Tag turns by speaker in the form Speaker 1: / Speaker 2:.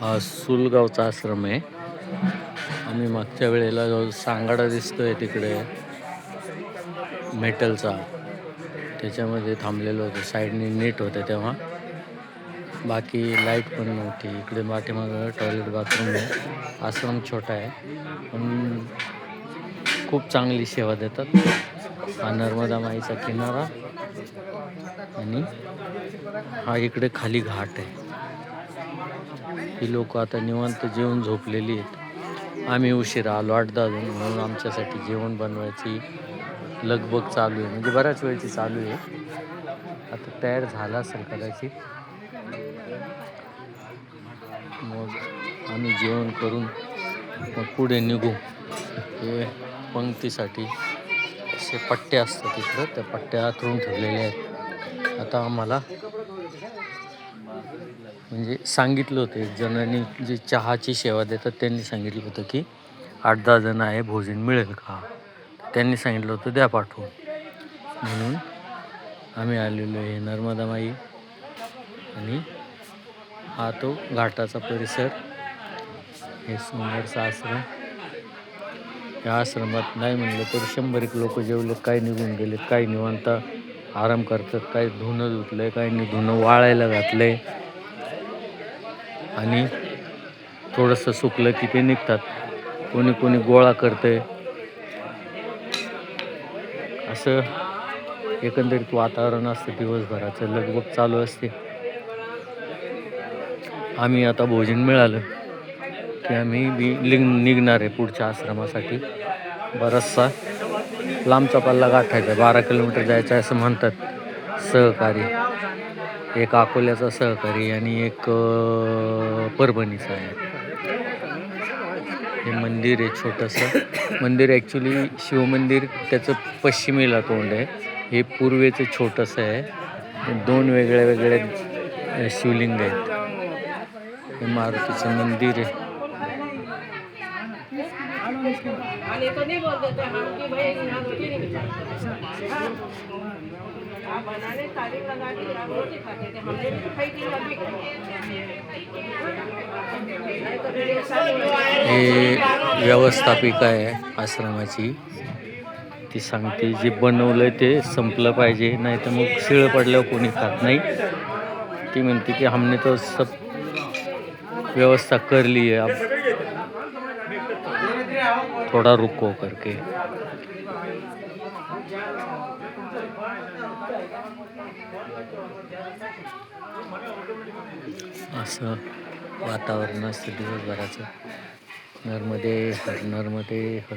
Speaker 1: हा सुलगावचा आश्रम आहे. आम्ही मागच्या वेळेला जो सांगाडा दिसतोय तिकडे मेटलचा, त्याच्यामध्ये थांबलेलो होतो. साईडने नीट होते तेव्हा, बाकी लाईट पण नव्हती. इकडे पाठीमागं टॉयलेट बाथरूम आहे. आश्रम छोटा आहे पण खूप चांगली सेवा देतात. हा नर्मदा माईचा किनारा आणि हा इकडे खाली घाट आहे. ही लोक आता निवांत जेवून झोपलेली आहेत. आम्ही उशिरा आलो 8-10 जण, म्हणून आमच्यासाठी जेवण बनवायची लगबग चालू आहे. म्हणजे बऱ्याच वेळची चालू आहे. आता तयार झाला असेल कदाचित. मग आम्ही जेवण करून मग पुढे निघू. हे पंक्तीसाठी असे पट्टे असतात तिकडं, त्या पट्ट्या आतरून ठेवलेल्या आहेत. आता आम्हाला म्हणजे सांगितलं होतं, एक जणांनी जे चहाची सेवा देतात त्यांनी सांगितलं होतं की 8-10 जण आहे, भोजन मिळेल का. त्यांनी सांगितलं होतं द्या पाठवून. म्हणून आम्ही आलेलो आहे नर्मदा माई आणि हा तो घाटाचा परिसर. हे सुंदरसा आश्रम. या आश्रमात नाही म्हणलं तर 100 लोक जेवलेत, काही निघून गेलेत, काही निवांत आराम करतात, काही धुणं धुतलंय, काही धुणं वाळायला घातलंय आणि थोडंसं सुकलं की ते निघतात. कोणी कोणी गोळा करतंय. असं एकंदरीत वातावरण असतं. दिवसभराचं लगबग चालू असते. आम्ही आता भोजन मिळालं की आम्ही निघणार आहे पुढच्या आश्रमासाठी. बराचसा लांबचा पल्ला गाठायचा, 12 किलोमीटर जायचं आहे असं म्हणतात सहकारी. एक अकोल्याचा सहकारी आणि एक परभणीचा आहे. हे मंदिर आहे छोटंसं. मंदिर ॲक्च्युली शिवमंदिर त्याचं पश्चिमेला तोंड आहे. हे पूर्वेचं छोटंसं आहे. 2 वेगळ्या वेगळ्या शिवलिंग आहेत. हे मारुतीचं मंदिर आहे. हे व्यवस्थापिका आहे आश्रमाची. ती सांगते जे बनवलंय ते संपलं पाहिजे, नाही तर मग शिळं पडल्यावर कोणी खात नाही. ती म्हणते की हमने तो सब व्यवस्था कर ली है, अब थोड़ा रुको करके. असं वातावरण असतं दिवसभराचं. नर्मदे हर नर्मदे हर.